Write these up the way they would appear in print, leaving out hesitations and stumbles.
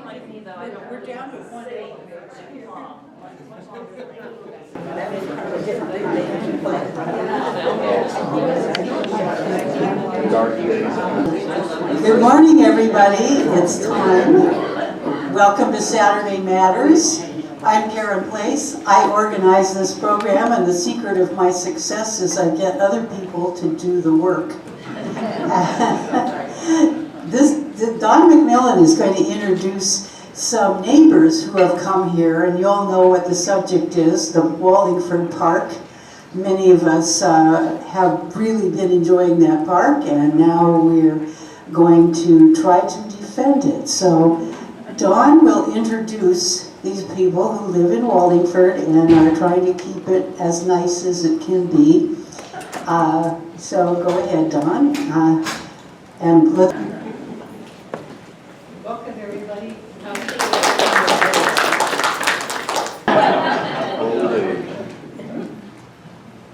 We're down to one day. Good morning, everybody. It's time. Welcome to Saturday Matters. I'm Karen Place. I organize this program, and the secret of my success is I get other people to do the work. Don McMillan is going to introduce some neighbors who have come here, and you all know what the subject is, the Wallingford Park. Many of us have really been enjoying that park, and now we're going to try to defend it. So Don will introduce these people who live in Wallingford and are trying to keep it as nice as it can be. So go ahead, Don. And let's... Welcome, everybody.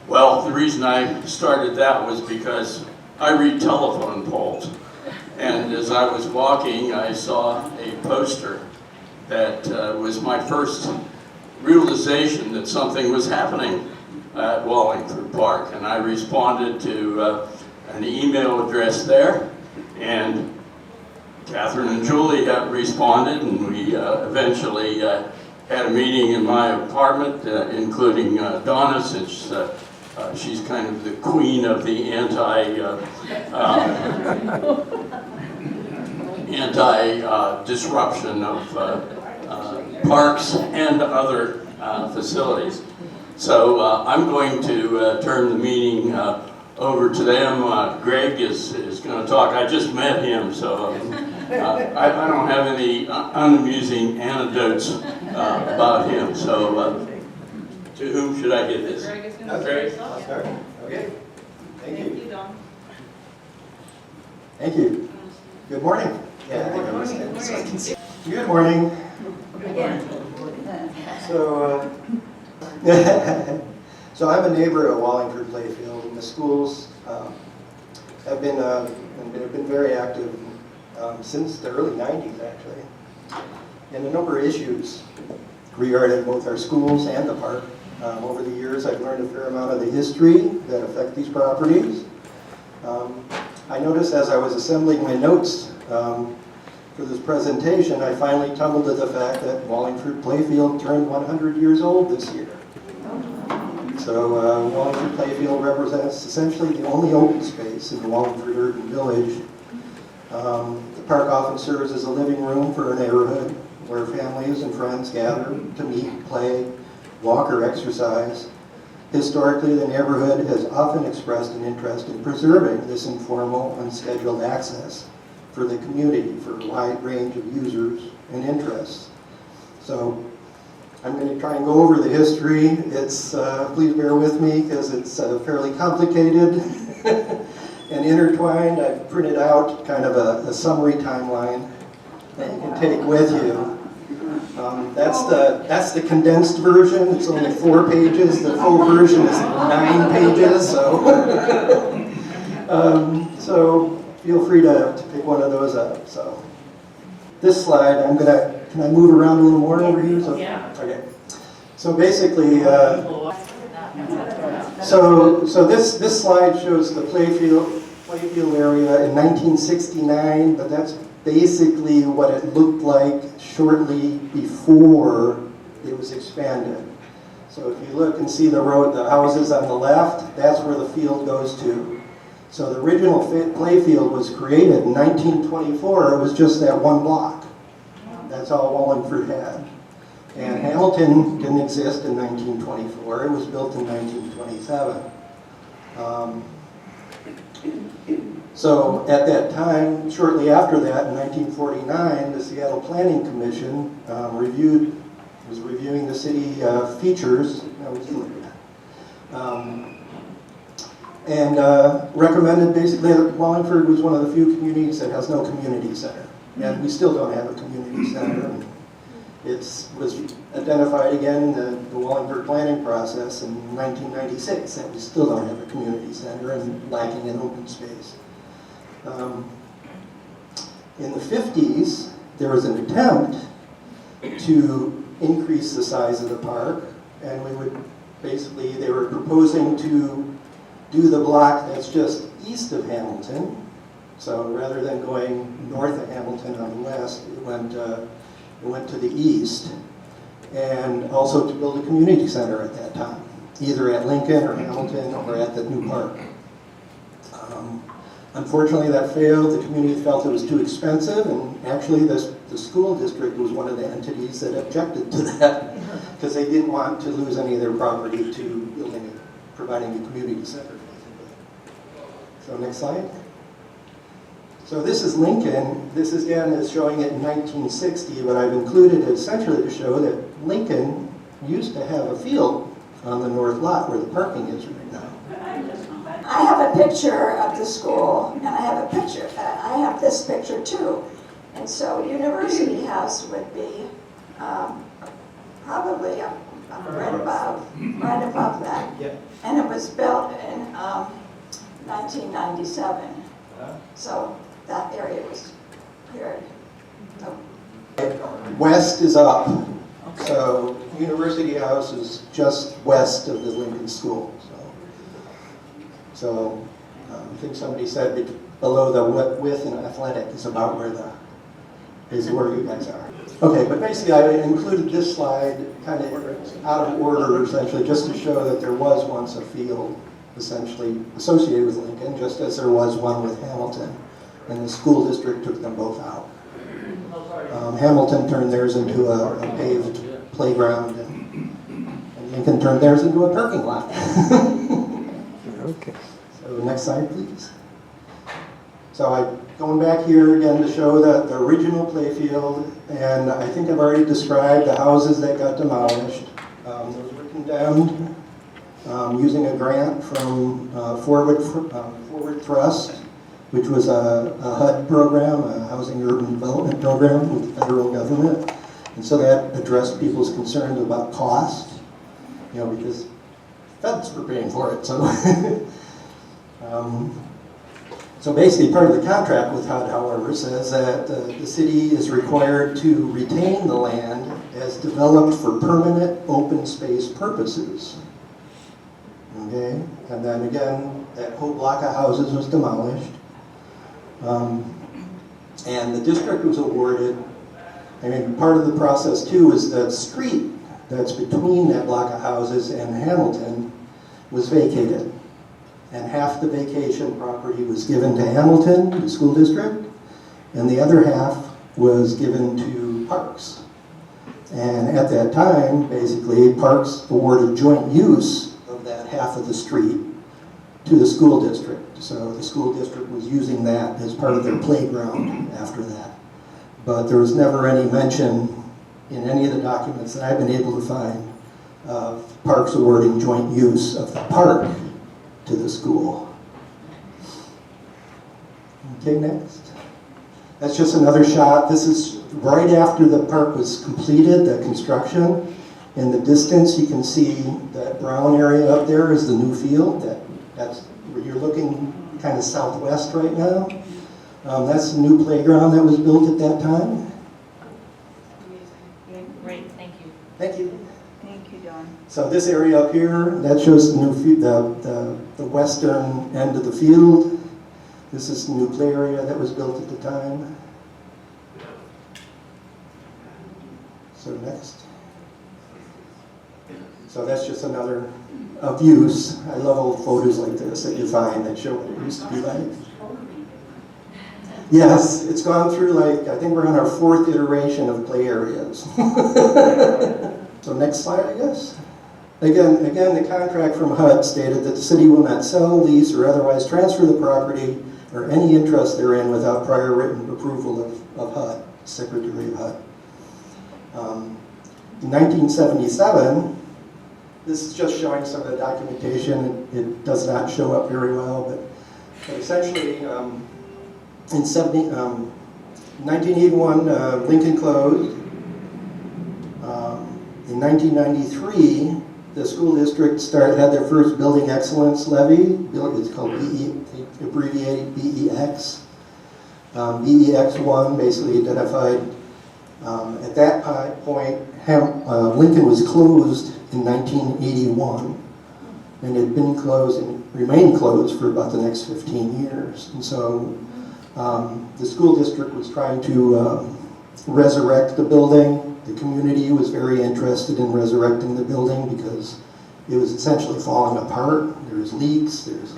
Well, the reason I started that was because I read telephone poles. And as I was walking, I saw a poster that was my first realization that something was happening at Wallingford Park. And I responded to an email address there, and Catherine and Julie responded, and we eventually had a meeting in my apartment, including Donna, since she's kind of the queen of the anti-disruption of parks and other facilities. So I'm going to turn the meeting over to them. Greg is going to talk. I just met him, so I don't have any unamusing anecdotes about him. So to whom should I give this? Greg is going to I'll start. Okay. Thank you. Don. Thank you. Good morning. Yeah, I think I'm listening, so I can see. Good morning. So I'm a neighbor at Wallingford Playfield, and the schools have been very active since the early 90s, actually, and a number of issues regarding both our schools and the park. Over the years, I've learned a fair amount of the history that affect these properties. I noticed as I was assembling my notes for this presentation, I finally tumbled to the fact that Wallingford Playfield turned 100 years old this year. So Wallingford Playfield represents essentially the only open space in the Wallingford urban village. The park often serves as a living room for a neighborhood where families and friends gather to meet, play, walk, or exercise. Historically, the neighborhood has often expressed an interest in preserving this informal, unscheduled access for the community for a wide range of users and interests. So I'm going to try and go over the history. It's, please bear with me because it's fairly complicated and intertwined. I've printed out kind of a summary timeline that you can take with you. That's the condensed version. It's only 4 pages. The full version is 9 pages. So feel free to pick one of those up. So this slide, can I move around a little more over here? So, Yeah. Okay. So basically, so this slide shows the playfield area in 1969, but that's basically what it looked like shortly before it was expanded. So if you look and see the road, the houses on the left, that's where the field goes to. So the original playfield was created in 1924. It was just that one block. That's all Wallingford had. And Hamilton didn't exist in 1924. It was built in 1927. So at that time, shortly after that, in 1949, the Seattle Planning Commission was reviewing the city features, and recommended basically that Wallingford was one of the few communities that has no community center. And we still don't have a community center. It was identified again in the Wallingford planning process in 1996 that we still don't have a community center and lacking in open space. In the 50s, there was an attempt to increase the size of the park, and we would basically, they were proposing to do the block that's just east of Hamilton. So rather than going north of Hamilton on the west, it went to the east, and also to build a community center at that time, either at Lincoln or Hamilton or at the new park. Unfortunately, that failed. The community felt it was too expensive, and actually the school district was one of the entities that objected to that because they didn't want to lose any of their property to providing a community center. So next slide. So this is Lincoln. This again is showing it in 1960, but I've included it essentially to show that Lincoln used to have a field on the north lot where the parking is right now. I have a picture of the school, and I have this picture too. And so University House would be probably right above that. Yeah. And it was built in 1997. So that area was cleared. So, West is up. So University House is just west of the Lincoln School. So I think somebody said below the width and athletic is about where you guys are. Okay, but basically I included this slide kind of out of order essentially just to show that there was once a field essentially associated with Lincoln, just as there was one with Hamilton, and the school district took them both out. Hamilton turned theirs into a paved playground, and Lincoln turned theirs into a parking lot. Okay. So next slide, please. So going back here again to show that the original playfield, and I think I've already described the houses that got demolished. Those were condemned using a grant from Forward Thrust, which was a HUD program, a Housing Urban Development Program with the federal government. And so that addressed people's concerns about cost, because feds were paying for it. So basically part of the contract with HUD, however, says that the city is required to retain the land as developed for permanent open space purposes. Okay, and then again, that whole block of houses was demolished. And the district was awarded, part of the process too is that street that's between that block of houses and Hamilton was vacated. And half the vacation property was given to Hamilton, the school district, and the other half was given to Parks. And at that time, basically, Parks awarded joint use of that half of the street to the school district. So the school district was using that as part of their playground after that. But there was never any mention in any of the documents that I've been able to find of Parks awarding joint use of the park to the school. Okay, next. That's just another shot. This is right after the park was completed, the construction. In the distance, you can see that brown area up there is the new field. That's where you're looking kind of southwest right now. That's the new playground that was built at that time. Great, thank you. Thank you. Thank you, Dawn. So this area up here, that shows the new the western end of the field. This is the new play area that was built at the time. So next. So that's just another views. I love old photos like this that you find that show what it used to be like. Yes, it's gone through I think we're on our 4th iteration of play areas. So next slide, I guess. Again, the contract from HUD stated that the city will not sell, lease, or otherwise transfer the property or any interest therein without prior written approval of HUD, Secretary of HUD. In 1977, this is just showing some of the documentation. It does not show up very well, but essentially, in 1981, Lincoln closed. In 1993, the school district had their first building excellence levy. It's called abbreviated BEX. BEX1 basically identified At that point, Lincoln was closed in 1981, and it had been closed and remained closed for about the next 15 years. And so the school district was trying to resurrect the building. The community was very interested in resurrecting the building because it was essentially falling apart. There was leaks, there's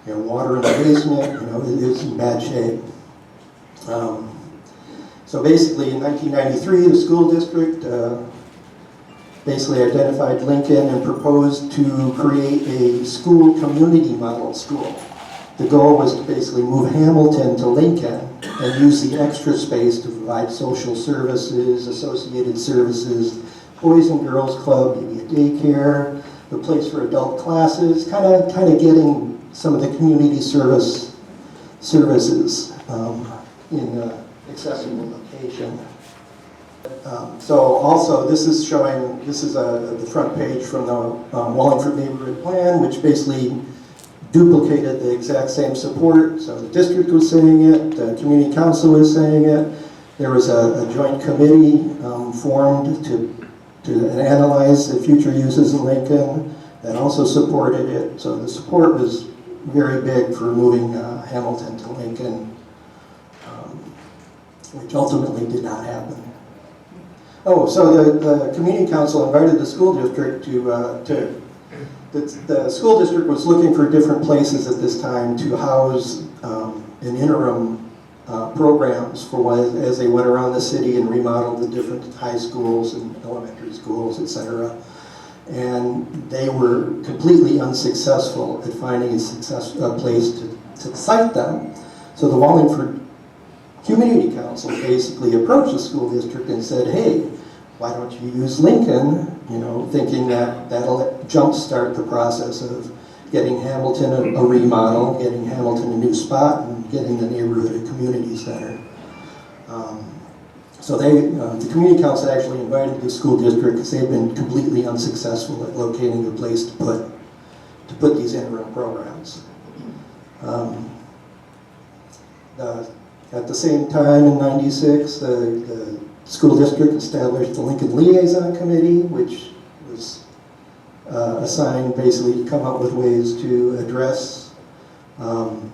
water in the basement, it was in bad shape. So basically in 1993, the school district basically identified Lincoln and proposed to create a school community model school. The goal was to basically move Hamilton to Lincoln and use the extra space to provide social services, associated services, Boys and Girls Club, maybe a daycare, the place for adult classes, kind of getting some of the community services in an accessible location. So also this is the front page from the Wallingford Neighborhood Plan, which basically duplicated the exact same support. So the district was saying it, the community council was saying it. There was a joint committee formed to analyze the future uses of Lincoln that also supported it. So the support was very big for moving Hamilton to Lincoln, which ultimately did not happen. Oh, so the community council invited the school district the school district was looking for different places at this time to house an interim programs for as they went around the city and remodeled the different high schools and elementary schools, etc. And they were completely unsuccessful at finding a place to site them. So the Wallingford Community Council basically approached the school district and said, hey, why don't you use Lincoln, thinking that that'll jumpstart the process of getting Hamilton a remodel, getting Hamilton a new spot, and getting the neighborhood a community center. So the community council actually invited the school district because they've been completely unsuccessful at locating a place to put these interim programs. At the same time, in '96, the school district established the Lincoln Liaison Committee, which was assigned basically to come up with ways to address the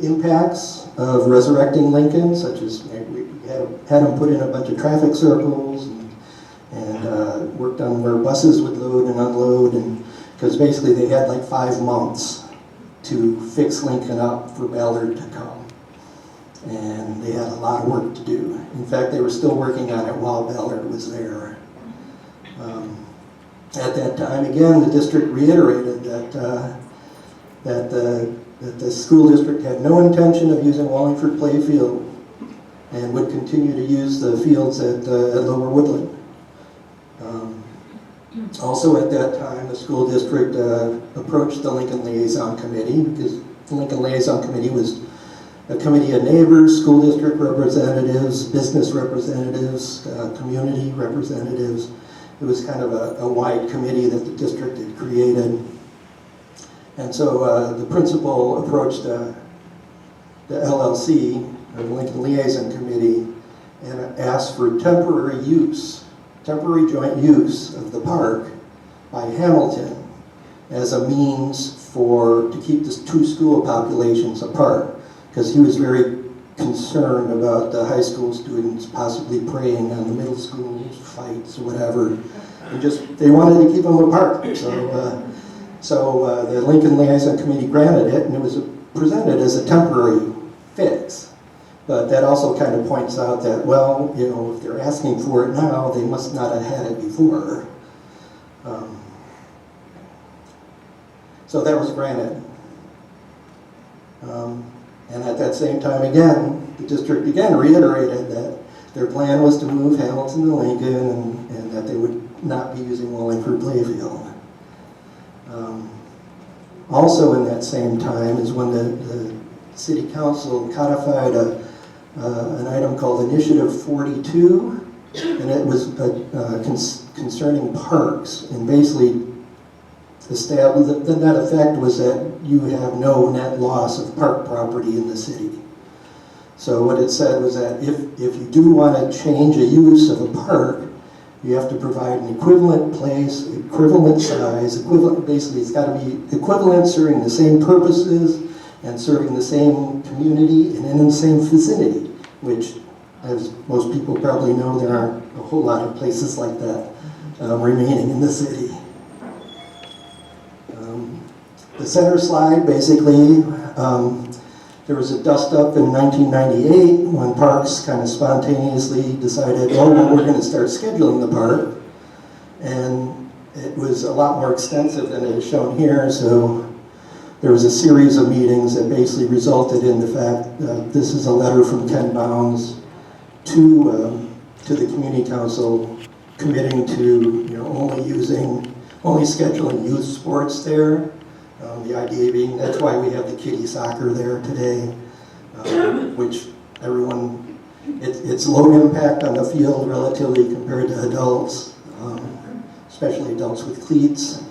impacts of resurrecting Lincoln, such as we had them put in a bunch of traffic circles and worked on where buses would load and unload, and because basically they had like 5 months to fix Lincoln up for Ballard to come. And they had a lot of work to do. In fact, they were still working on it while Ballard was there. At that time, again, the district reiterated that the school district had no intention of using Wallingford Playfield and would continue to use the fields at Lower Woodland. Also at that time, the school district approached the Lincoln Liaison Committee, because the Lincoln Liaison Committee was a committee of neighbors, school district representatives, business representatives, community representatives. It was kind of a wide committee that the district had created. And so the principal approached the LLC, or the Lincoln Liaison Committee, and asked for temporary joint use of the park by Hamilton as a means to keep the two school populations apart, because he was very concerned about the high school students possibly preying on the middle school fights or whatever. They wanted to keep them apart. So the Lincoln Liaison Committee granted it, and it was presented as a temporary fix. But that also kind of points out that, well, if they're asking for it now, they must not have had it before. So that was granted. And at that same time, again, the district again reiterated that their plan was to move Hamilton to Lincoln and that they would not be using Wallingford Playfield. Also in that same time is when the city council codified an item called Initiative 42, and it was concerning parks, and basically established the net effect was that you have no net loss of park property in the city. So what it said was that if you do want to change a use of a park, you have to provide an equivalent place, equivalent size, equivalent, basically it's got to be equivalent, serving the same purposes and serving the same community and in the same vicinity, which, as most people probably know, there aren't a whole lot of places like that remaining in the city. The center slide, basically, there was a dust-up in 1998 when Parks kind of spontaneously decided, oh, well, we're going to start scheduling the park. And it was a lot more extensive than it is shown here, so there was a series of meetings that basically resulted in the fact that this is a letter from Ken Bounds to the community council committing to only scheduling youth sports there. The idea being that's why we have the kiddie soccer there today, which everyone, it's low impact on the field relatively compared to adults, especially adults with cleats,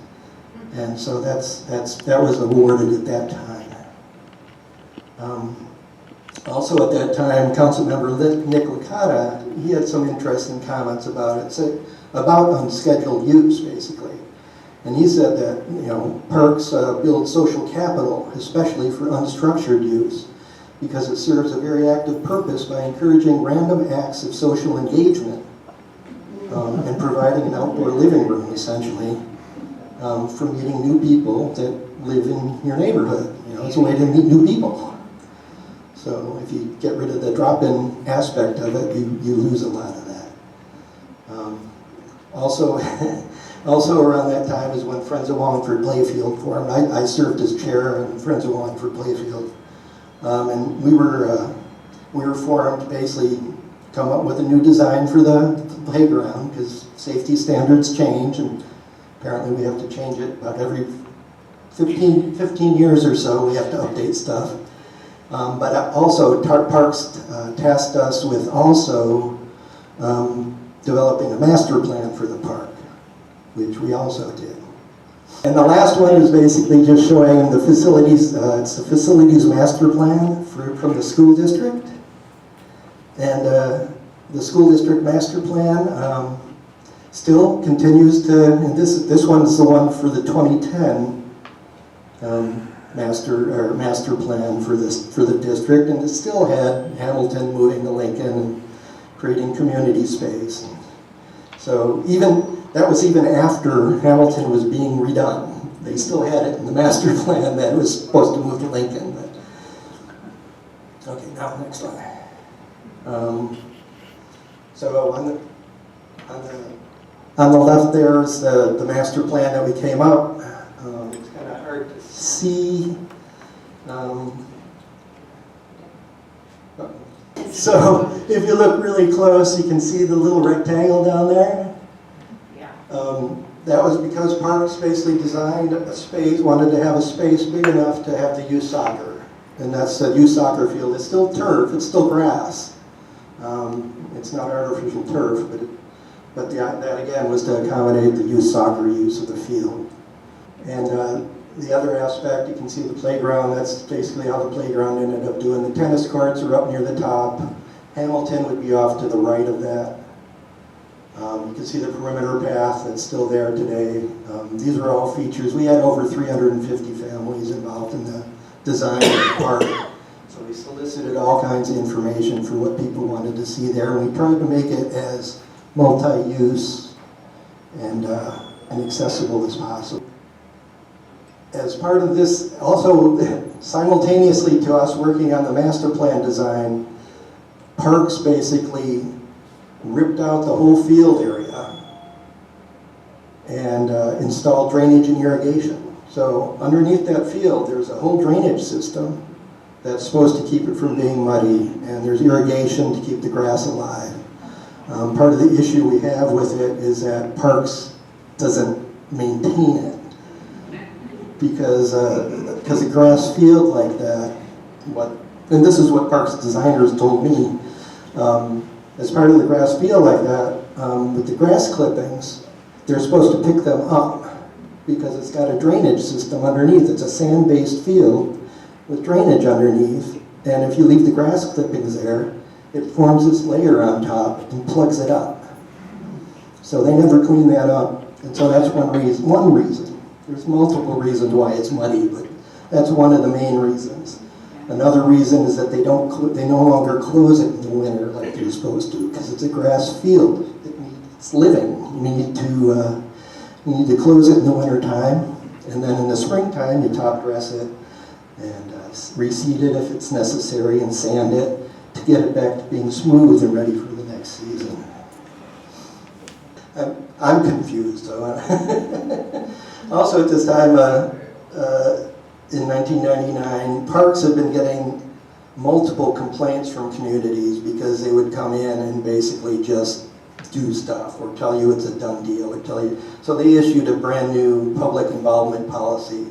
and so that was awarded at that time. Also at that time, Councilmember Nick Licata, he had some interesting comments about it, about unscheduled use basically. And he said that, parks build social capital, especially for unstructured use, because it serves a very active purpose by encouraging random acts of social engagement and providing an outdoor living room, essentially, for meeting new people that live in your neighborhood. It's a way to meet new people. So if you get rid of the drop-in aspect of it, you lose a lot of that. Also around that time is when Friends of Wallingford Playfield formed. I served as chair in Friends of Wallingford Playfield. And we were formed to basically come up with a new design for the playground because safety standards change and apparently we have to change it about every 15 years or so. We have to update stuff. But also Parks tasked us with also developing a master plan for the park, which we also did. And the last one is basically just showing the facilities, it's the facilities master plan from the school district. And the school district master plan still continues to, and this one's the one for the 2010 master plan for the district, and it still had Hamilton moving to Lincoln and creating community space. So that was even after Hamilton was being redone. They still had it in the master plan that it was supposed to move to Lincoln. But. Okay, now next one. So on the left there is the master plan that we came up. It's kind of hard to see. So if you look really close, you can see the little rectangle down there. That was because Parks basically designed a space, wanted to have a space big enough to have the youth soccer. And that's the youth soccer field. It's still turf, it's still grass. It's not artificial turf, but that again was to accommodate the youth soccer use of the field. And the other aspect, you can see the playground. That's basically how the playground ended up doing. The tennis courts are up near the top. Hamilton would be off to the right of that. You can see the perimeter path that's still there today. These are all features. We had over 350 families involved in the design of the park. So we solicited all kinds of information for what people wanted to see there. And we tried to make it as multi-use and accessible as possible. As part of this, also simultaneously to us working on the master plan design, Parks basically ripped out the whole field area and installed drainage and irrigation. So underneath that field, there's a whole drainage system that's supposed to keep it from being muddy, and there's irrigation to keep the grass alive. Part of the issue we have with it is that Parks doesn't maintain it. Because a grass field like that, and this is what Parks designers told me, as part of the grass field like that, with the grass clippings, they're supposed to pick them up because it's got a drainage system underneath. It's a sand-based field with drainage underneath, And if you leave the grass clippings there, it forms this layer on top and plugs it up. So they never clean that up. And so that's one reason. There's multiple reasons why it's muddy, but that's one of the main reasons. Another reason is that they no longer close it in the winter like they're supposed to, because it's a grass field. It's living. You need to close it in the winter time, and then in the springtime you top dress it and reseed it if it's necessary, and sand it to get it back to being smooth and ready for the next season. I'm confused though. Also at this time, in 1999, parks have been getting multiple complaints from communities because they would come in and basically just do stuff or tell you it's a done deal or tell you. So they issued a brand new public involvement policy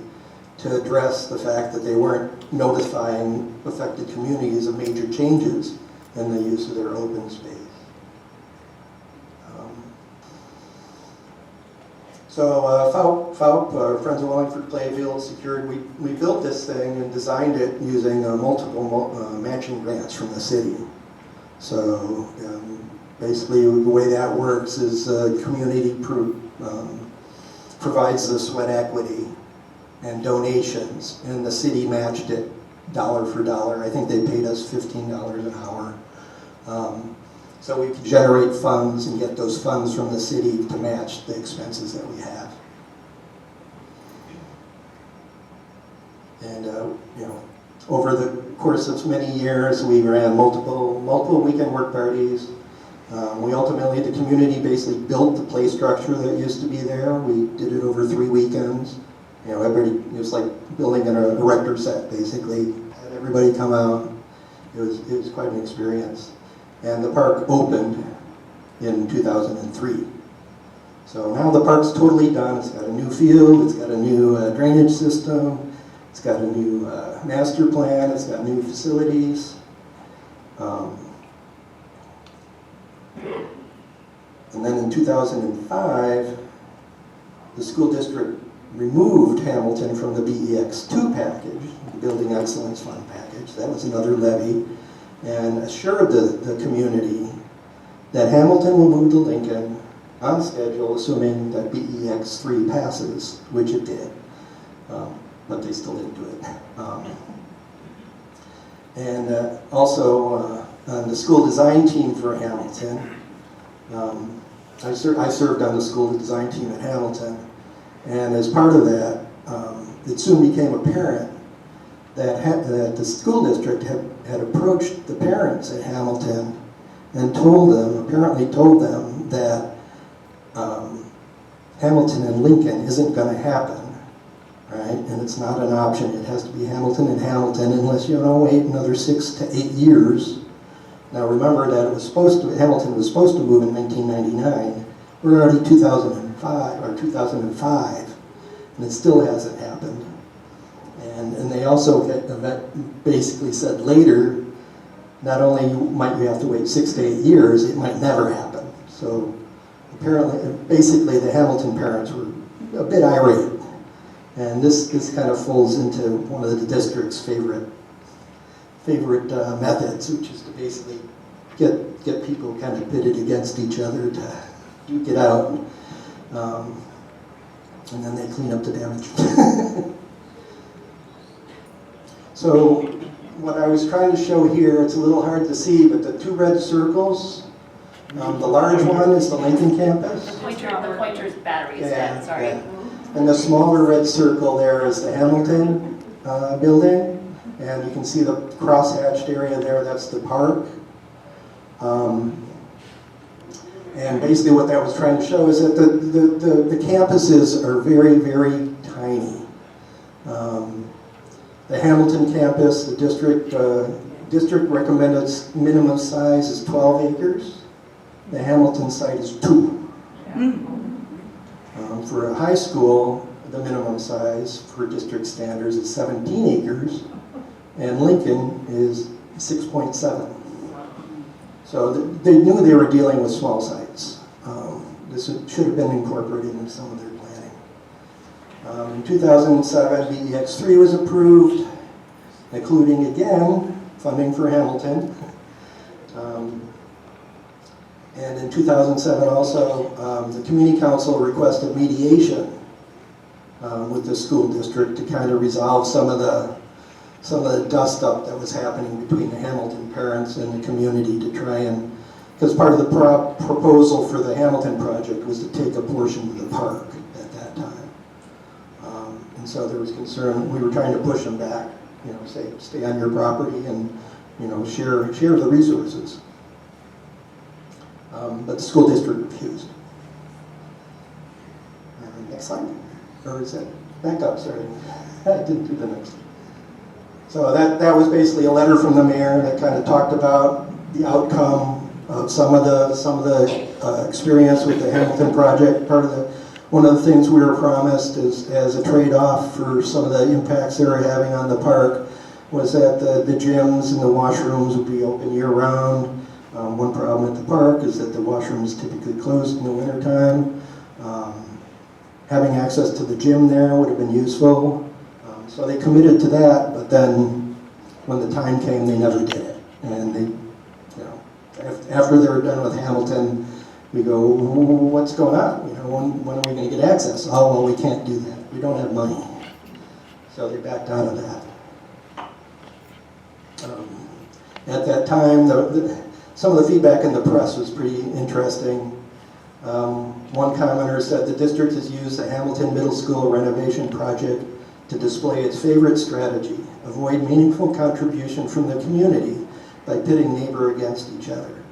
to address the fact that they weren't notifying affected communities of major changes in the use of their open space. So FAUP, Friends of Wallingford Playfield, secured, we built this thing and designed it using multiple matching grants from the city. So basically the way that works is community provides the sweat equity and donations, and the city matched it dollar for dollar. I think they paid us $15 an hour. So we can generate funds and get those funds from the city to match the expenses that we have. And over the course of many years, we ran multiple weekend work parties. We ultimately, the community basically built the play structure that used to be there. We did it over 3 weekends. Everybody, it was like building an erector set, basically. Had everybody come out. It was quite an experience. And the park opened in 2003. So now the park's totally done. It's got a new field, it's got a new drainage system, it's got a new master plan, it's got new facilities. And then in 2005, the school district removed Hamilton from the BEX2 package, the Building Excellence Fund package. That was another levy, and assured the community that Hamilton will move to Lincoln on schedule, assuming that BEX3 passes, which it did, but they still didn't do it. Also, on the school design team for Hamilton, I served on the school design team at Hamilton, and as part of that, it soon became apparent that the school district had approached the parents at Hamilton and apparently told them that Hamilton and Lincoln isn't going to happen, right? And it's not an option. It has to be Hamilton and Hamilton unless you wait another 6 to 8 years. Now remember that Hamilton was supposed to move in 1999. We're already 2005, and it still hasn't happened. And they also basically said later, not only might you have to wait 6 to 8 years, it might never happen. So apparently, basically the Hamilton parents were a bit irate. And this kind of falls into one of the district's favorite methods, which is to basically get people kind of pitted against each other to duke it out. And then they clean up the damage. So what I was trying to show here, it's a little hard to see, but the 2 red circles, the large one is the Lincoln campus. The pointer's battery is dead, sorry. Yeah. And the smaller red circle there is the Hamilton building. And you can see the cross-hatched area there, that's the park. And basically what that was trying to show is that the campuses are very, very tiny. The Hamilton campus, the district recommended minimum size is 12 acres. The Hamilton site is 2. For a high school, the minimum size for district standards is 17 acres, and Lincoln is 6.7. So they knew they were dealing with small sites. This should have been incorporated in some of their planning. In 2007, BEX3 was approved, including again funding for Hamilton. And in 2007 also, the Community Council requested mediation with the school district to kind of resolve some of the dust up that was happening between the Hamilton parents and the community to try and, because part of the proposal for the Hamilton project was to take a portion of the park at that time. And so there was concern, we were trying to push them back, you know, say, stay on your property and, you know, share the resources. But the school district refused. Next slide. Or is that, back up, sorry. I didn't do the next. So that was basically a letter from the mayor that kind of talked about the outcome of some of the experience with the Hamilton project. One of the things we were promised is, as a trade-off for some of the impacts they were having on the park, was that the gyms and the washrooms would be open year-round. One problem at the park is that the washroom is typically closed in the wintertime. Having access to the gym there would have been useful. So they committed to that, but then when the time came, they never did it. And they, you know, after they were done with Hamilton, we go, what's going on? You know, when are we going to get access? Oh, well, we can't do that. We don't have money. So they backed out of that. At that time, some of the feedback in the press was pretty interesting. One commenter said the district has used the Hamilton Middle School renovation project to display its favorite strategy, avoid meaningful contribution from the community by pitting neighbor against each other.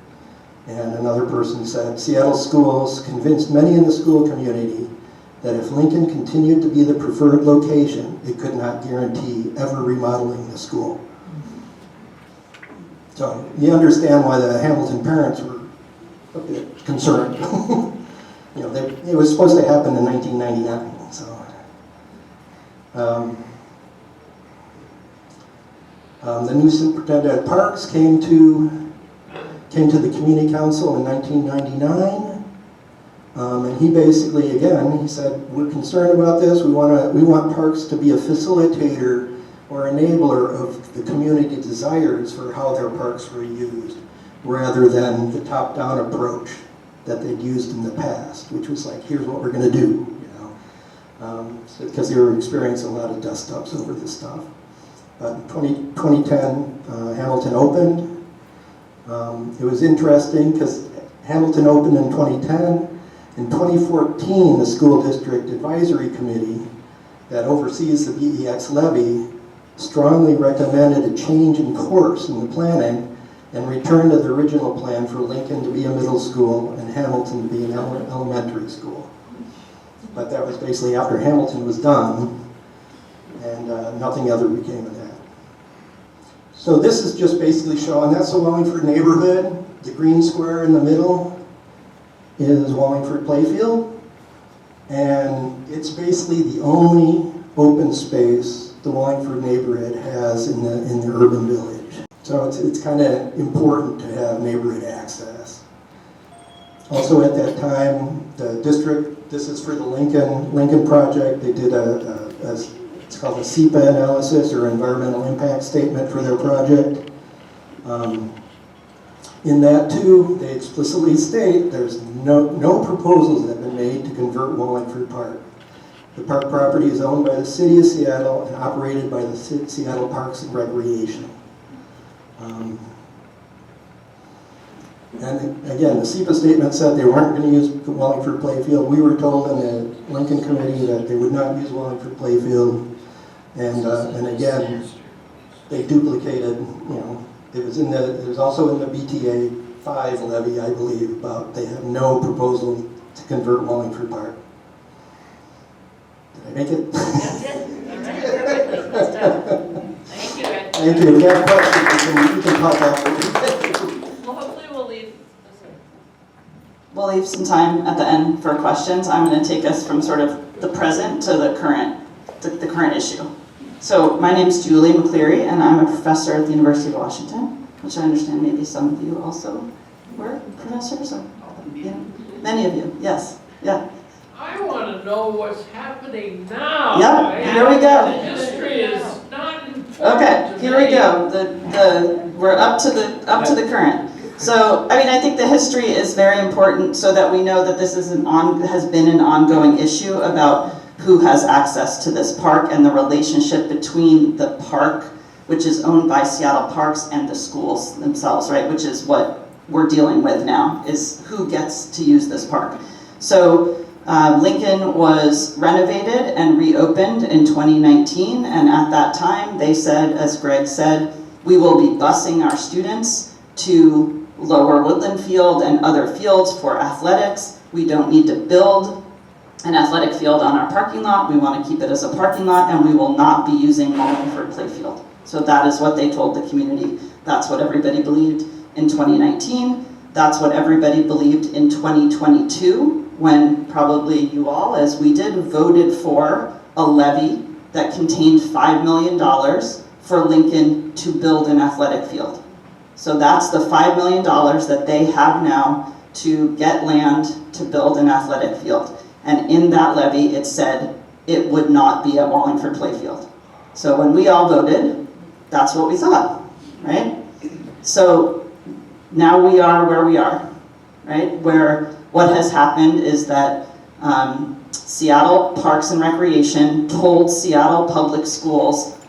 And another person said, Seattle schools convinced many in the school community that if Lincoln continued to be the preferred location, it could not guarantee ever remodeling the school. So you understand why the Hamilton parents were a bit concerned. You know, it was supposed to happen in 1999. So, the new superintendent of parks came to the community council in 1999, and he basically, again, he said, we're concerned about this. We want parks to be a facilitator or enabler of the community desires for how their parks were used, rather than the top-down approach that they'd used in the past, which was like, here's what we're going to do, you know, because they were experiencing a lot of dust-ups over this stuff. But in 2010, Hamilton opened. It was interesting because Hamilton opened in 2010. In 2014, the school district advisory committee that oversees the BEX levy strongly recommended a change in course in the planning and return to the original plan for Lincoln to be a middle school and Hamilton to be an elementary school. But that was basically after Hamilton was done, and nothing other became of that. So this is just basically showing, that's the Wallingford neighborhood. The green square in the middle is Wallingford Playfield, and it's basically the only open space the Wallingford neighborhood has in the urban village. So it's kind of important to have neighborhood access. Also at that time, the district, this is for the Lincoln project, they did it's called a SEPA analysis or environmental impact statement for their project. In that too, they explicitly state there's no proposals that have been made to convert Wallingford Park. The park property is owned by the City of Seattle and operated by the Seattle Parks and Recreation. And again, the SEPA statement said they weren't going to use Wallingford Playfield. We were told in the Lincoln Committee that they would not use Wallingford Playfield. And again, they duplicated, you know, it was also in the BTA 5 levy, I believe, about they have no proposal to convert Wallingford Park. Did I make it? That's it. You did it perfectly. That's done. Thank you, Ed. Thank you. If you have questions, you can talk after. Well, hopefully we'll leave. We'll leave some time at the end for questions. I'm going to take us from sort of the present to the current issue. So my name is Julie McCleary, and I'm a professor at the University of Washington, which I understand maybe some of you also were professors. Or, yeah. Many of you, yes, yeah. I want to know what's happening now. Yep, here we go. The history is not important. Okay, here we go. The we're up to the current. So, I mean, I think the history is very important so that we know that this is has been an ongoing issue about who has access to this park and the relationship between the park, which is owned by Seattle Parks, and the schools themselves, right? Which is what we're dealing with now, is who gets to use this park. So Lincoln was renovated and reopened in 2019, and at that time they said, as Greg said, we will be busing our students to Lower Woodland Field and other fields for athletics. We don't need to build an athletic field on our parking lot. We want to keep it as a parking lot, and we will not be using Wallingford Playfield. So that is what they told the community. That's what everybody believed in 2019. That's what everybody believed in 2022, when probably you all, as we did, voted for a levy that contained $5 million for Lincoln to build an athletic field. So that's the $5 million that they have now to get land to build an athletic field. And in that levy, it said it would not be at Wallingford Playfield. So when we all voted, that's what we thought, right? So now we are where we are, right? Where what has happened is that Seattle Parks and Recreation told Seattle Public Schools,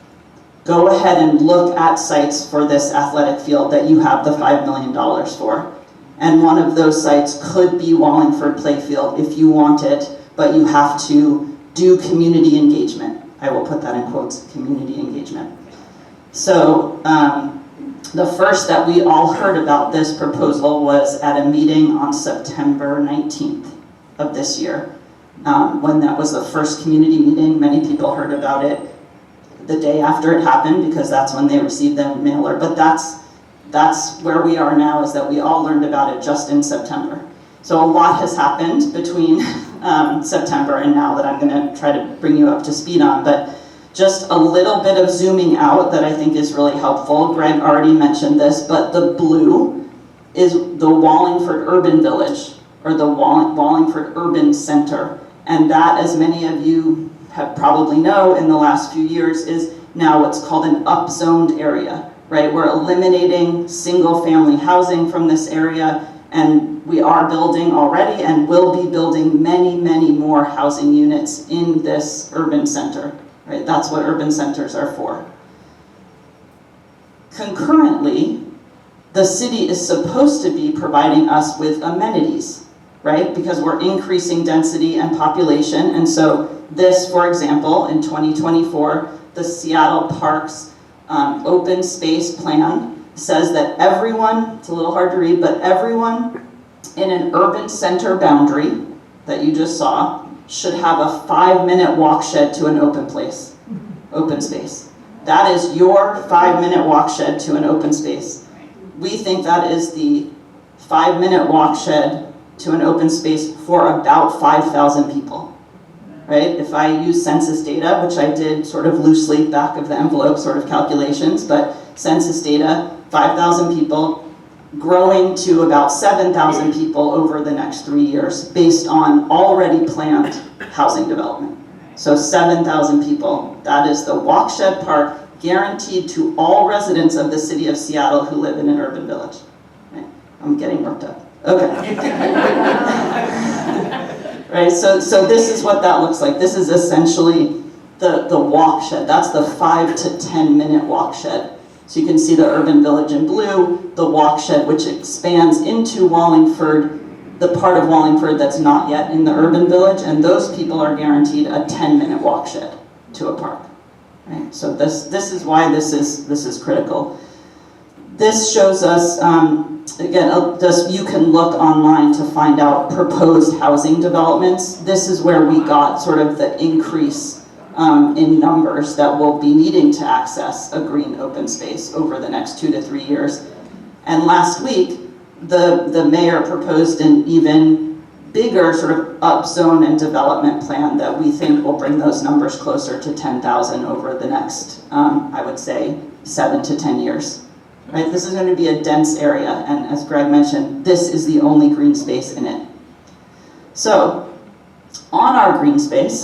go ahead and look at sites for this athletic field that you have the $5 million for. And one of those sites could be Wallingford Playfield if you want it, but you have to do community engagement. I will put that in quotes, community engagement. So the first that we all heard about this proposal was at a meeting on September 19th of this year. When that was the first community meeting, many people heard about it the day after it happened, because that's when they received the mailer. But that's where we are now, is that we all learned about it just in September. So a lot has happened between September and now that I'm going to try to bring you up to speed on. But just a little bit of zooming out that I think is really helpful. Greg already mentioned this, but the blue is the Wallingford Urban Village, or the Wallingford Urban Center. And that, as many of you have probably know in the last few years, is now what's called an upzoned area, right? We're eliminating single-family housing from this area, and we are building already and will be building many, many more housing units in this urban center, right? That's what urban centers are for. Concurrently, the city is supposed to be providing us with amenities, right? Because we're increasing density and population, and so this, for example, in 2024, the Seattle Parks open space plan says that everyone, it's a little hard to read, but everyone in an urban center boundary that you just saw should have a 5-minute walk shed to an open place, open space. That is your 5-minute walk shed to an open space. We think that is the 5-minute walk shed to an open space for about 5,000 people. Right? If I use census data, which I did sort of loosely back of the envelope sort of calculations, but census data, 5,000 people growing to about 7,000 people over the next 3 years based on already planned housing development. So 7,000 people, that is the Walkshed Park guaranteed to all residents of the city of Seattle who live in an urban village. Right? I'm getting worked up. Okay. Right, so this is what that looks like. This is essentially the walk shed. That's the 5 to 10 minute walk shed. So you can see the urban village in blue, the walk shed which expands into Wallingford, the part of Wallingford that's not yet in the urban village, and those people are guaranteed a 10-minute walk shed to a park. Right? So this is why this is critical. This shows us, again, you can look online to find out proposed housing developments. This is where we got sort of the increase in numbers that will be needing to access a green open space over the next 2 to 3 years. And last week, the mayor proposed an even bigger sort of upzone and development plan that we think will bring those numbers closer to 10,000 over the next, I would say, 7 to 10 years. Right? This is going to be a dense area, and as Greg mentioned, this is the only green space in it. So, on our green space,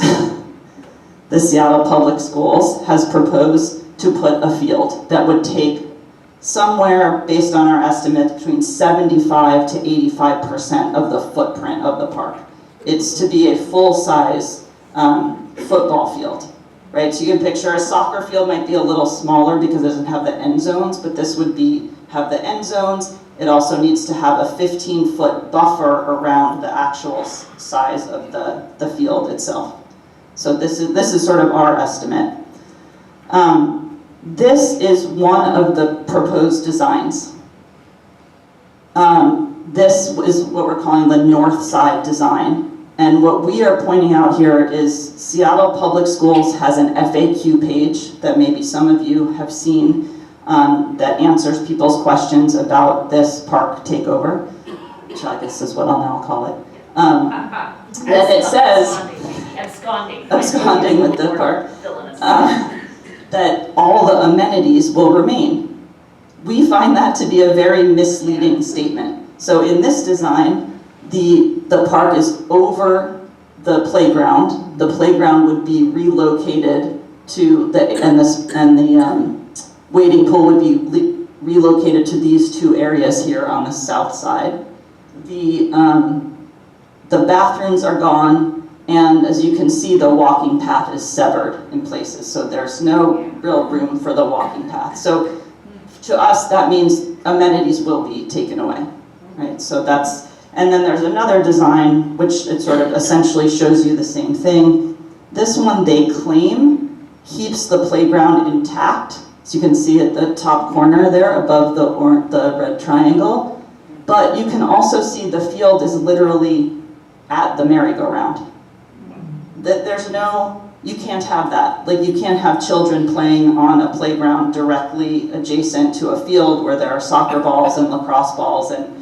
the Seattle Public Schools has proposed to put a field that would take somewhere, based on our estimates, between 75 to 85% of the footprint of the park. It's to be a full-size football field, right? So you can picture a soccer field might be a little smaller because it doesn't have the end zones, but this would have the end zones. It also needs to have a 15-foot buffer around the actual size of the field itself. So this is sort of our estimate. This is one of the proposed designs. This is what we're calling the north side design. And what we are pointing out here is Seattle Public Schools has an FAQ page that maybe some of you have seen that answers people's questions about this park takeover, which I guess is what I'll now call it. And it says, absconding with the park, that all the amenities will remain. We find that to be a very misleading statement. So in this design, the park is over the playground. The playground would be relocated to the wading pool would be relocated to these two areas here on the south side. The bathrooms are gone, and as you can see, the walking path is severed in places, so there's no real room for the walking path. So to us, that means amenities will be taken away, right? So and then there's another design, which it sort of essentially shows you the same thing. This one, they claim, keeps the playground intact. So you can see at the top corner there above the red triangle. But you can also see the field is literally at the merry-go-round. You can't have that. Like, you can't have children playing on a playground directly adjacent to a field where there are soccer balls and lacrosse balls and,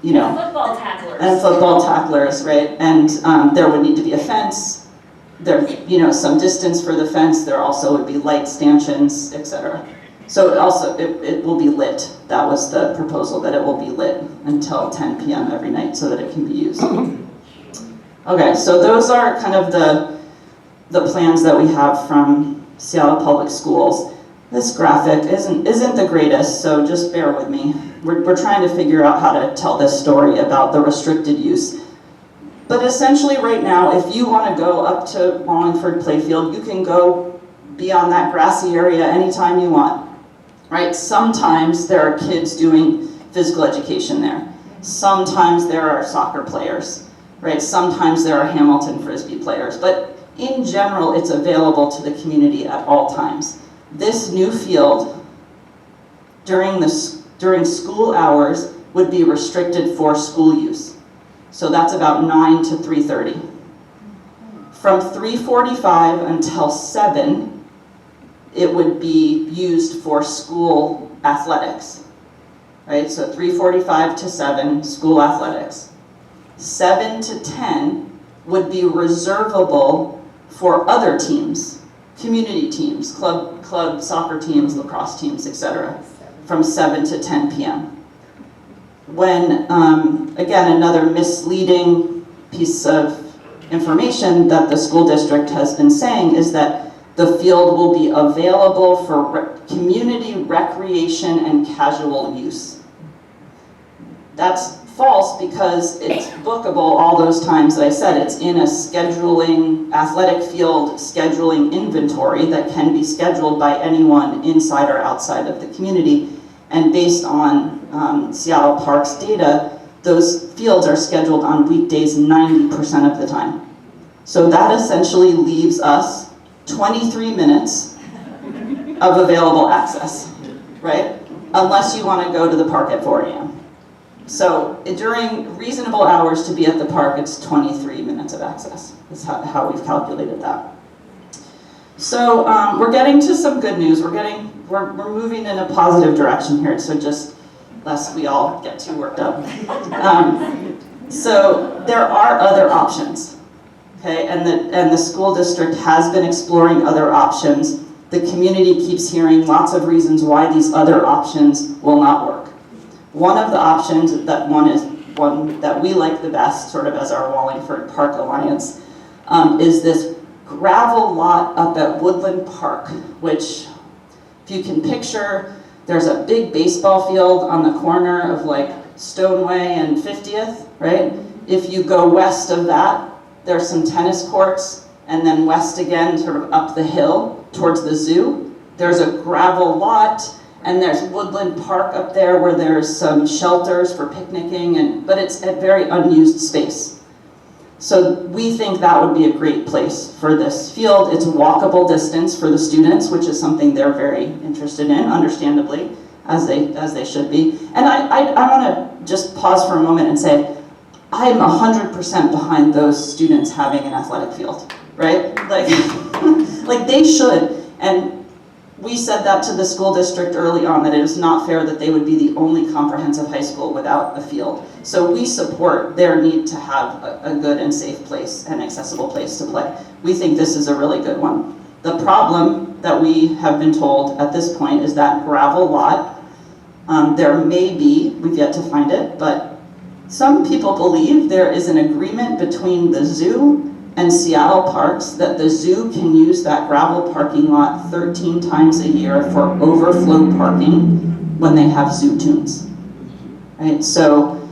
football tacklers. And football tacklers, right? And there would need to be a fence. There, some distance for the fence. There also would be light stanchions, etc. So it will be lit. That was the proposal, that it will be lit until 10 p.m. every night so that it can be used. Okay, so those are kind of the plans that we have from Seattle Public Schools. This graphic isn't the greatest, so just bear with me. We're trying to figure out how to tell this story about the restricted use. But essentially right now, if you want to go up to Wallingford Playfield, you can go be on that grassy area anytime you want, right? Sometimes there are kids doing physical education there. Sometimes there are soccer players, right? Sometimes there are Hamilton Frisbee players. But in general, it's available to the community at all times. This new field, during school hours, would be restricted for school use. So that's about 9 to 3:30. From 3:45 until 7, it would be used for school athletics, right? So 3:45 to 7, school athletics. 7 to 10 would be reservable for other teams, community teams, club soccer teams, lacrosse teams, etc., from 7 to 10 p.m. When, again, another misleading piece of information that the school district has been saying is that the field will be available for community recreation and casual use. That's false because it's bookable all those times that I said. It's in a athletic field scheduling inventory that can be scheduled by anyone inside or outside of the community. And based on Seattle Park's data, those fields are scheduled on weekdays 90% of the time. So that essentially leaves us 23 minutes of available access, right? Unless you want to go to the park at 4 a.m. So during reasonable hours to be at the park, it's 23 minutes of access. That's how we've calculated that. So we're getting to some good news. We're moving in a positive direction here, so just lest we all get too worked up. So there are other options, okay? And the school district has been exploring other options. The community keeps hearing lots of reasons why these other options will not work. One of the options, one that we like the best, sort of as our Wallingford Park Alliance, is this gravel lot up at Woodland Park, which, if you can picture There's a big baseball field on the corner of like Stoneway and 50th, right? If you go west of that, there's some tennis courts, and then west again, sort of up the hill towards the zoo. There's a gravel lot, and there's Woodland Park up there where there's some shelters for picnicking, but it's a very unused space. So we think that would be a great place for this field. It's walkable distance for the students, which is something they're very interested in, understandably, as they should be. And I want to just pause for a moment and say, I am 100% behind those students having an athletic field, right? Like, like they should. And we said that to the school district early on, that it is not fair that they would be the only comprehensive high school without a field. So we support their need to have a good and safe place, an accessible place to play. We think this is a really good one. The problem that we have been told at this point is that gravel lot, there may be, we've yet to find it, but some people believe there is an agreement between the zoo and Seattle Parks that the zoo can use that gravel parking lot 13 times a year for overflow parking when they have zoo tunes. Right? So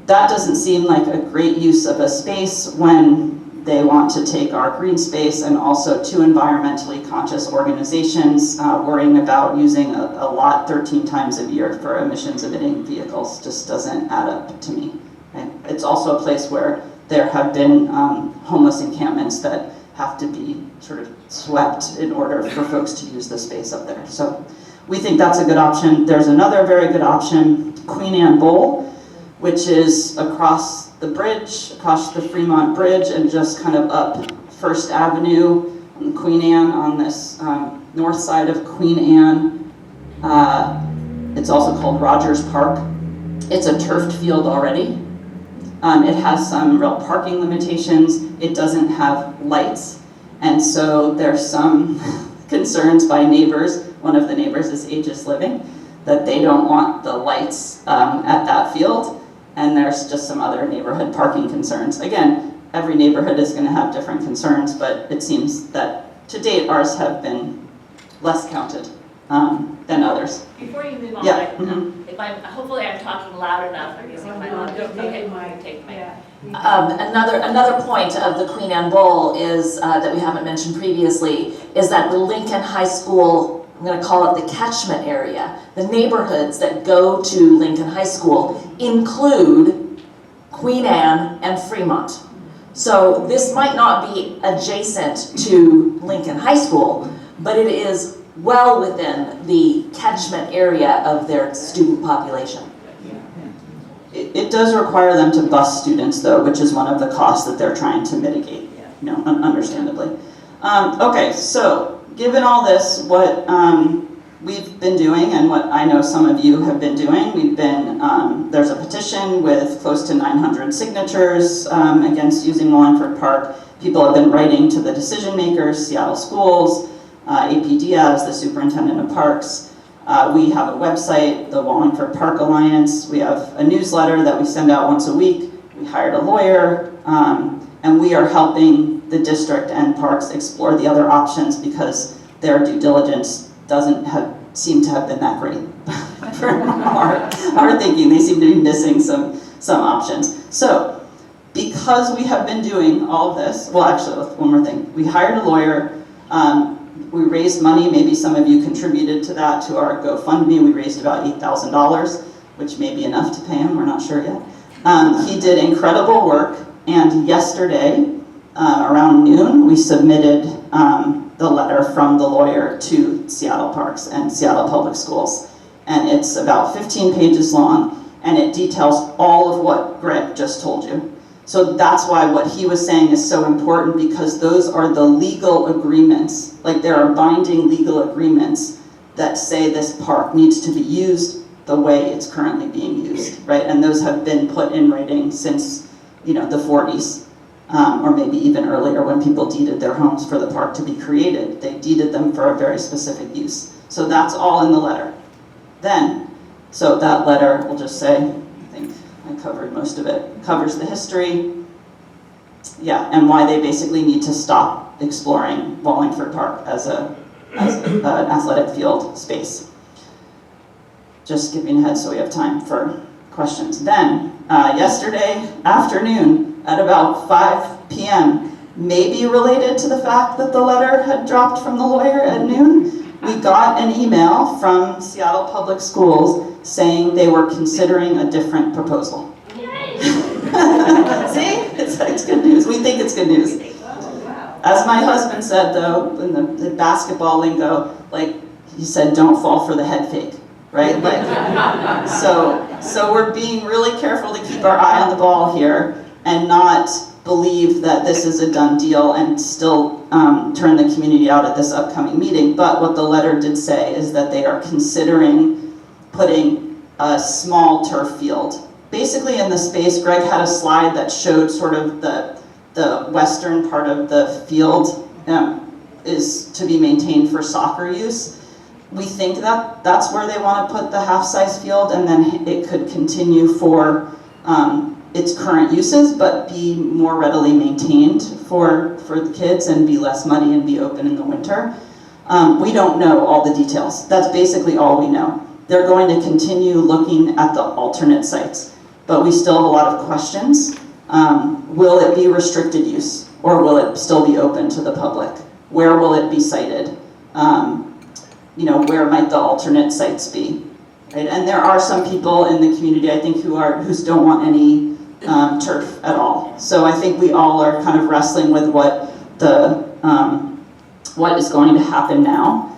that doesn't seem like a great use of a space when they want to take our green space, and also two environmentally conscious organizations worrying about using a lot 13 times a year for emissions emitting vehicles just doesn't add up to me. Right? It's also a place where there have been homeless encampments that have to be sort of swept in order for folks to use the space up there. So we think that's a good option. There's another very good option, Queen Anne Bowl, which is across the bridge, across the Fremont Bridge, and just kind of up First Avenue on Queen Anne on this north side of Queen Anne. It's also called Rogers Park. It's a turfed field already. It has some real parking limitations. It doesn't have lights. And so there's some concerns by neighbors. One of the neighbors is Aegis Living, that they don't want the lights at that field. And there's just some other neighborhood parking concerns. Again, every neighborhood is going to have different concerns, but it seems that to date ours have been less counted than others. Before you move on, Yeah. Mm-hmm. Hopefully I'm talking loud enough. I'm using my mic. Okay, take my. Another point of the Queen Anne Bowl is that we haven't mentioned previously is that the Lincoln High School, I'm going to call it the catchment area, the neighborhoods that go to Lincoln High School include Queen Anne and Fremont. So this might not be adjacent to Lincoln High School, but it is well within the catchment area of their student population. It does require them to bus students, though, which is one of the costs that they're trying to mitigate, understandably. Okay, so given all this, what we've been doing and what I know some of you have been doing, we've been, there's a petition with close to 900 signatures against using Wallingford Park. People have been writing to the decision makers, Seattle schools, APDS, the superintendent of parks. We have a website, the Wallingford Park Alliance. We have a newsletter that we send out once a week. We hired a lawyer, and we are helping the district and parks explore the other options because their due diligence doesn't seem to have been that great for our thinking. They seem to be missing some options. So because we have been doing all of this, well, actually, one more thing. We hired a lawyer. We raised money. Maybe some of you contributed to that, to our GoFundMe. We raised about $8,000, which may be enough to pay him. We're not sure yet. He did incredible work. And yesterday, around noon, we submitted the letter from the lawyer to Seattle Parks and Seattle Public Schools. And it's about 15 pages long, and it details all of what Greg just told you. So that's why what he was saying is so important, because those are the legal agreements. Like, there are binding legal agreements that say this park needs to be used the way it's currently being used, right? And those have been put in writing since, the 40s, or maybe even earlier when people deeded their homes for the park to be created. They deeded them for a very specific use. So that's all in the letter. So that letter will just say, I think I covered most of it, covers the history, and why they basically need to stop exploring Wallingford Park as an athletic field space. just skipping ahead so we have time for questions. Then, yesterday afternoon at about 5 p.m., maybe related to the fact that the letter had dropped from the lawyer at noon, we got an email from Seattle Public Schools saying they were considering a different proposal. See? It's good news. We think it's good news. As my husband said, though, in the basketball lingo, like, he said, don't fall for the head fake, right? Like, so we're being really careful to keep our eye on the ball here and not believe that this is a done deal and still turn the community out at this upcoming meeting. But what the letter did say is that they are considering putting a small turf field. Basically in the space, Greg had a slide that showed sort of the western part of the field is to be maintained for soccer use. We think that that's where they want to put the half-size field, and then it could continue for its current uses, but be more readily maintained for the kids and be less muddy and be open in the winter. We don't know all the details. That's basically all we know. They're going to continue looking at the alternate sites, but we still have a lot of questions. Will it be restricted use, or will it still be open to the public? Where will it be sited? Where might the alternate sites be? Right? And there are some people in the community, I think, who don't want any turf at all. So I think we all are kind of wrestling with what is going to happen now.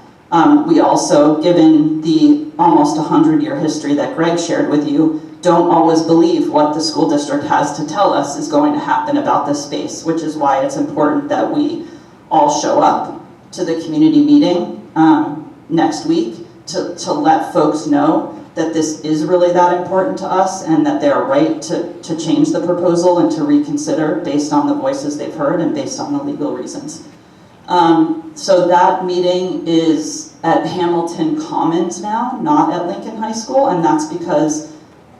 We also, given the almost 100-year history that Greg shared with you, don't always believe what the school district has to tell us is going to happen about this space, which is why it's important that we all show up to the community meeting next week to let folks know that this is really that important to us and that they're right to change the proposal and to reconsider based on the voices they've heard and based on the legal reasons. So that meeting is at Hamilton Commons now, not at Lincoln High School, and that's because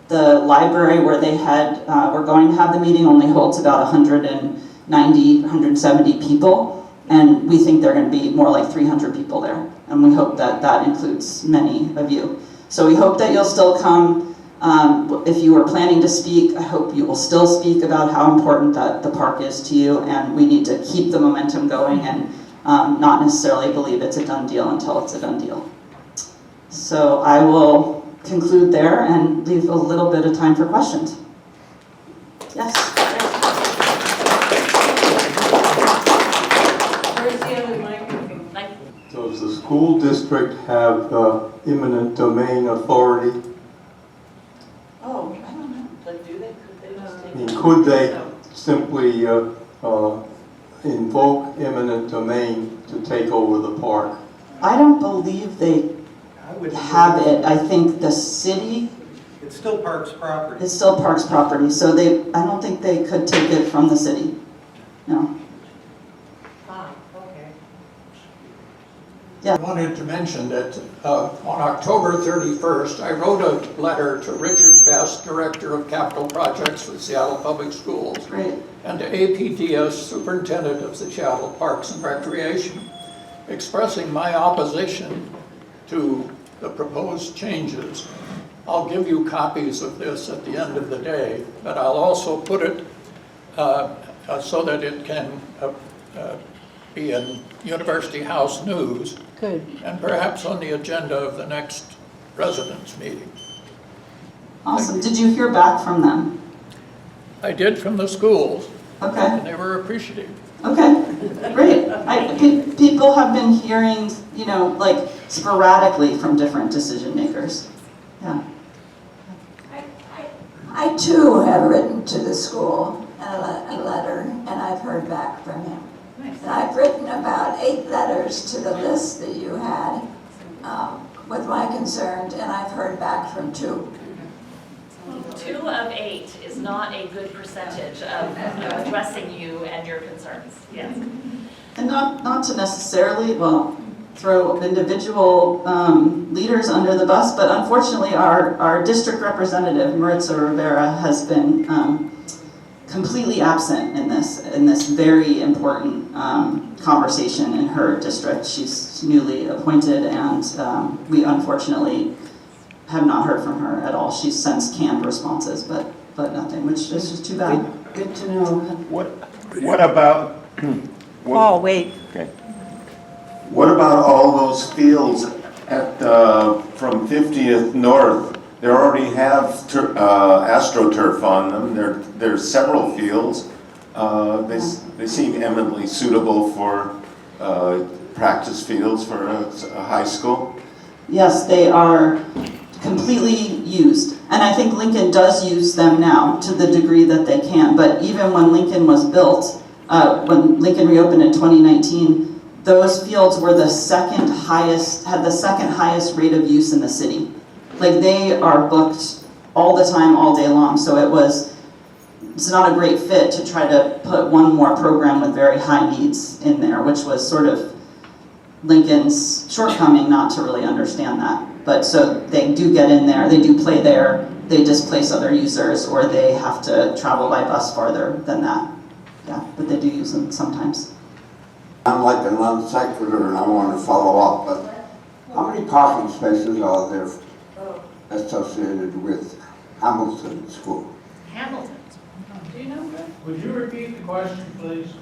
the library where they were going to have the meeting only holds about 190, 170 people, and we think they're going to be more like 300 people there, and we hope that includes many of you. So we hope that you'll still come. If you were planning to speak, I hope you will still speak about how important that the park is to you, and we need to keep the momentum going and not necessarily believe it's a done deal until it's a done deal. So I will conclude there and leave a little bit of time for questions. Yes? Where's the other microphone? Does the school district have eminent domain authority? Oh, I don't know. Like, do they? Could they just take? I mean, could they simply invoke eminent domain to take over the park? I don't believe they have it. I think the city, It's still Parks property. it's still Parks property, so I don't think they could take it from the city. No. Okay. Yeah. I wanted to mention that on October 31st, I wrote a letter to Richard Best, Director of Capital Projects for Seattle Public Schools, Great. and to APDS, Superintendent of the Seattle Parks and Recreation, expressing my opposition to the proposed changes. I'll give you copies of this at the end of the day, but I'll also put it so that it can be in University House News. Good. And perhaps on the agenda of the next residents' meeting. Awesome. Did you hear back from them? I did from the schools, Okay. and they were appreciative. Okay, great. People have been hearing, like sporadically from different decision makers. Yeah. I too have written to the school a letter, and I've heard back from him. And I've written about 8 letters to the list that you had with my concerns, and I've heard back from 2. 2 of 8 is not a good percentage of addressing you and your concerns. Yes. And not to necessarily, throw individual leaders under the bus, but unfortunately our district representative, Maritza Rivera, has been completely absent in this very important conversation in her district. She's newly appointed, and we unfortunately have not heard from her at all. She's since canned responses, but nothing, which is just too bad. Good to know. What about? Oh, wait. Okay. What about all those fields at, from 50th North? They already have AstroTurf on them. There's several fields. They seem eminently suitable for practice fields for a high school. Yes, they are completely used. And I think Lincoln does use them now to the degree that they can. But even when Lincoln was built, when Lincoln reopened in 2019, those fields were the second highest, had the second highest rate of use in the city. Like, they are booked all the time, all day long. So it's not a great fit to try to put one more program with very high needs in there, which was sort of Lincoln's shortcoming not to really understand that. But so they do get in there, they do play there, they displace other users, or they have to travel by bus farther than that. Yeah, but they do use them sometimes. I'm like a non sequitur and I want to follow up, but how many parking spaces are there associated with Hamilton School? Hamilton. Do you know, Greg? Would you repeat the question, please?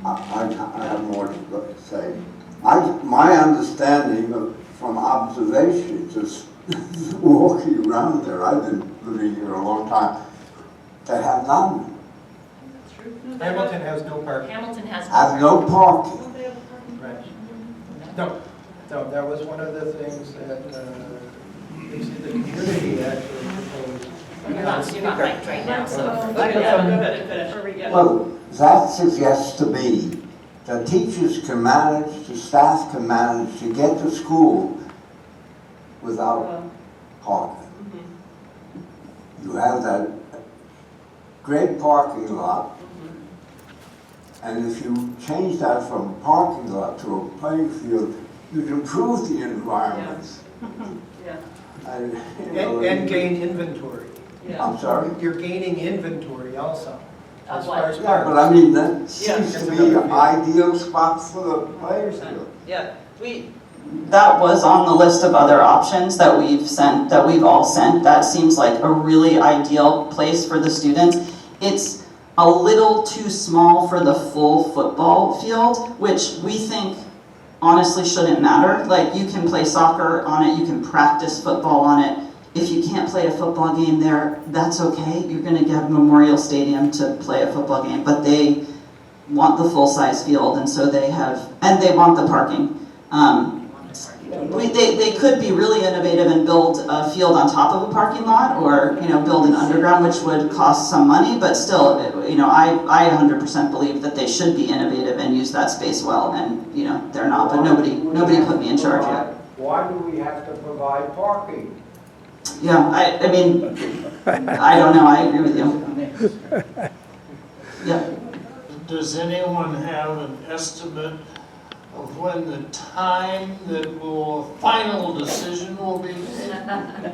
I have more to say. My understanding from observation, just walking around there, I've been living here a long time, they have none. Hamilton has no parking. Hamilton has No parking. Right. No, that was one of the things that the community actually proposed. You're not mic'd right now, so. Microphone. Go ahead and finish. Where we go? Well, that suggests to me that teachers can manage, the staff can manage to get to school without parking. You have that great parking lot, and if you change that from a parking lot to a playing field, you'd improve the environment. Yeah. And gain inventory. Yeah. I'm sorry? You're gaining inventory also, Of as what? far as Yeah, parks. but I mean, that seems it's to a be good an field. ideal spot for the players field. Yeah, that was on the list of other options that we've all sent. That seems like a really ideal place for the students. It's a little too small for the full football field, which we think honestly shouldn't matter. Like, you can play soccer on it, you can practice football on it. If you can't play a football game there, that's okay. You're gonna get Memorial Stadium to play a football game, but they want the full-size field, and so they want the parking. They could be really innovative and build a field on top of a parking lot, or build an underground, which would cost some money, but still, I 100% believe that they should be innovative and use that space well, and they're not. But nobody put me in charge yet. Why do we have to provide parking? Yeah, I mean, I don't know. I agree with you. Yeah. Does anyone have an estimate of when the time that final decision will be made?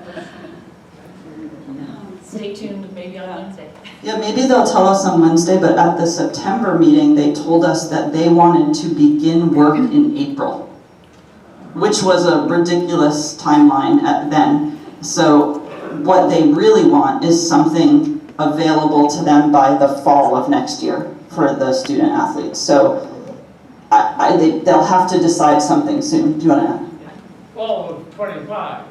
Stay tuned, maybe on Wednesday. Yeah, maybe they'll tell us on Wednesday, but at the September meeting, they told us that they wanted to begin work in April, which was a ridiculous timeline then. So what they really want is something available to them by the fall of next year for the student athletes. So they'll have to decide something soon. Do you want to add? Fall of 25.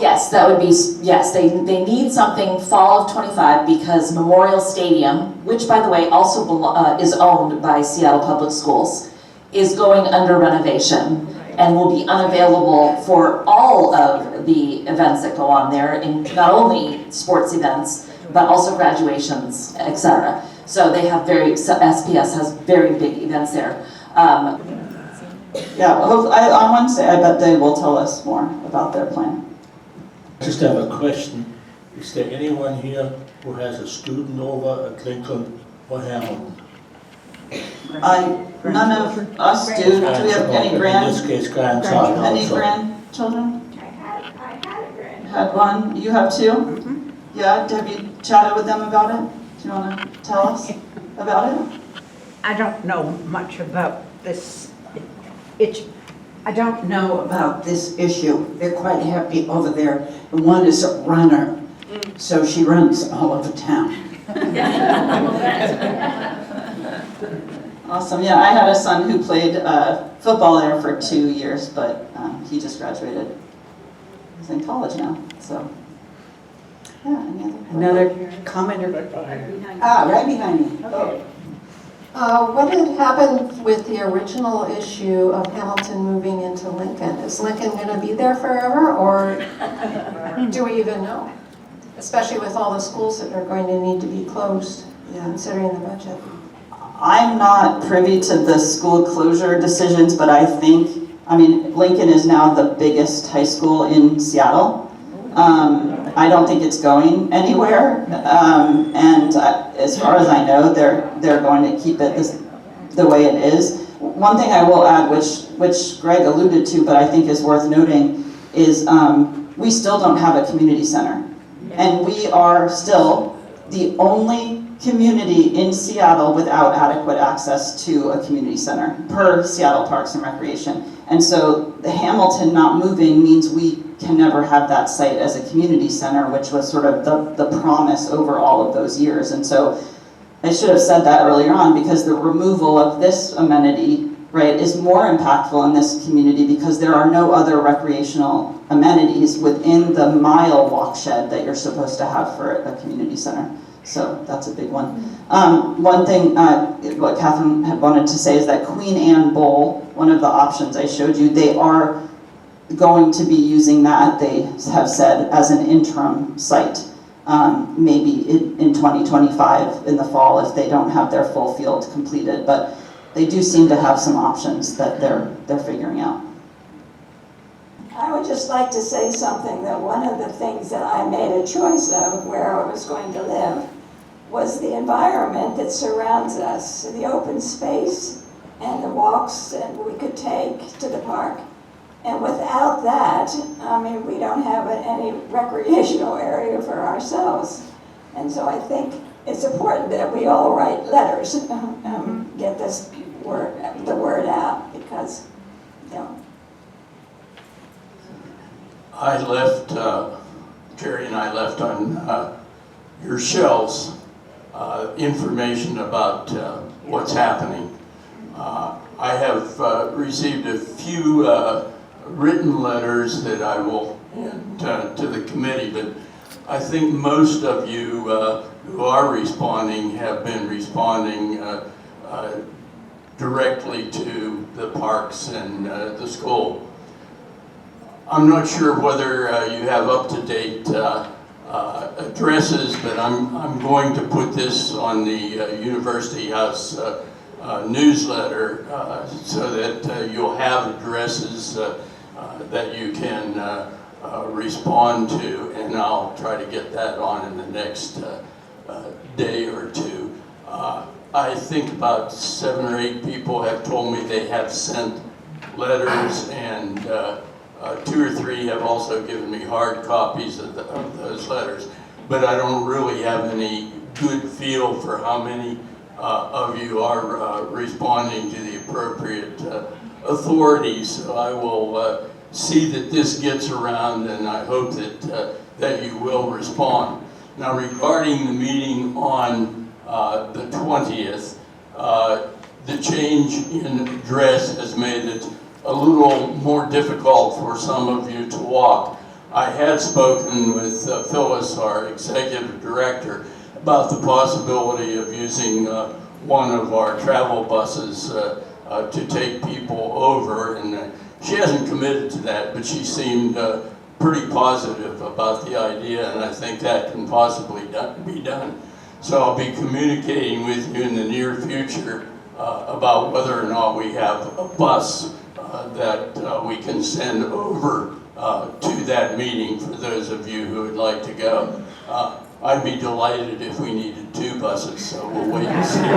Yes, that would be, yes, they need something fall of 25 because Memorial Stadium, which by the way also is owned by Seattle Public Schools, is going under renovation and will be unavailable for all of the events that go on there, in not only sports events, but also graduations, etc. So they have SPS has very big events there. Yeah, on Wednesday, I bet they will tell us more about their plan. I just have a question. Is there anyone here who has a student over at Lincoln or Hamilton? None of us do. Do we have any In this case, grandchild. any grandchildren? I had a grand. Had one. You have two? Yeah, have you chatted with them about it? Do you want to tell us about it? I don't know much about this. I don't know about this issue. They're quite happy over there. The one is a runner, so she runs all over town. Awesome. Yeah, I had a son who played football there for 2 years, but he just graduated. He's in college now. So, yeah. Another comment? Right behind you. Right behind me. Okay. What had happened with the original issue of Hamilton moving into Lincoln? Is Lincoln going to be there forever, or do we even know? Especially with all the schools that are going to need to be closed, considering the budget. I'm not privy to the school closure decisions, but I mean, Lincoln is now the biggest high school in Seattle. I don't think it's going anywhere, and as far as I know, they're going to keep it the way it is. One thing I will add, which Greg alluded to, but I think is worth noting, is we still don't have a community center, and we are still the only community in Seattle without adequate access to a community center per Seattle Parks and Recreation. And so the Hamilton not moving means we can never have that site as a community center, which was sort of the promise over all of those years. And so I should have said that earlier on, because the removal of this amenity, right, is more impactful in this community because there are no other recreational amenities within the mile walk shed that you're supposed to have for a community center. So that's a big one. One thing, what Catherine had wanted to say is that Queen Anne Bowl, one of the options I showed you, they are going to be using that, they have said, as an interim site. Maybe in 2025 in the fall if they don't have their full field completed. But they do seem to have some options that they're figuring out. I would just like to say something, that one of the things that I made a choice of where I was going to live was the environment that surrounds us, the open space and the walks that we could take to the park. And without that, I mean, we don't have any recreational area for ourselves. And so I think it's important that we all write letters, get the word out, because, you know. I left, Jerry and I left on your shelves information about what's happening. I have received a few written letters that I will hand to the committee, but I think most of you who are responding have been responding directly to the parks and the school. I'm not sure whether you have up-to-date addresses, but I'm going to put this on the University House newsletter so that you'll have addresses that you can respond to, and I'll try to get that on in the next day or two. I think about 7 or 8 people have told me they have sent letters, and 2 or 3 have also given me hard copies of those letters, but I don't really have any good feel for how many of you are responding to the appropriate authorities. So I will see that this gets around, and I hope that you will respond. Now, regarding the meeting on the 20th, the change in address has made it a little more difficult for some of you to walk. I had spoken with Phyllis, our executive director, about the possibility of using one of our travel buses to take people over, and she hasn't committed to that, but she seemed pretty positive about the idea, and I think that can possibly be done. So I'll be communicating with you in the near future about whether or not we have a bus that we can send over to that meeting for those of you who would like to go. I'd be delighted if we needed 2 buses, so we'll wait and see.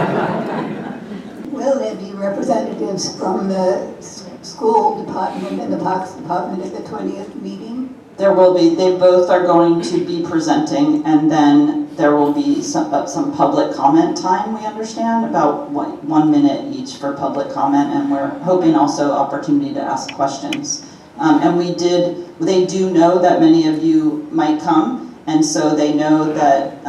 Will there be representatives from the school department and the parks department at the 20th meeting? There will be. They both are going to be presenting, and then there will be some public comment time, we understand, about 1 minute each for public comment, and we're hoping also opportunity to ask questions. And they do know that many of you might come, and so they know that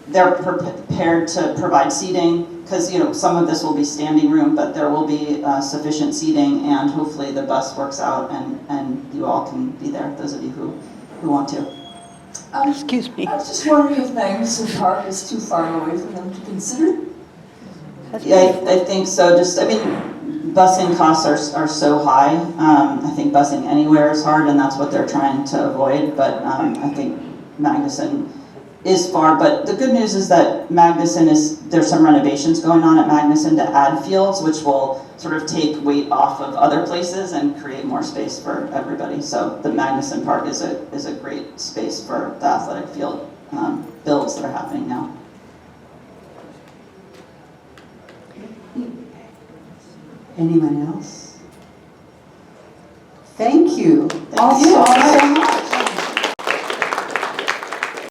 they're prepared to provide seating, because some of this will be standing room, but there will be sufficient seating, and hopefully the bus works out and you all can be there, those of you who want to. Excuse me. I was just wondering if Magnuson Park is too far away for them to consider? Yeah, I think so. Busing costs are so high. I think busing anywhere is hard, and that's what they're trying to avoid. But I think Magnuson is far. But the good news is that there's some renovations going on at Magnuson to add fields, which will sort of take weight off of other places and create more space for everybody. So the Magnuson Park is a great space for the athletic field builds that are happening now. Anyone else? Thank you all so much.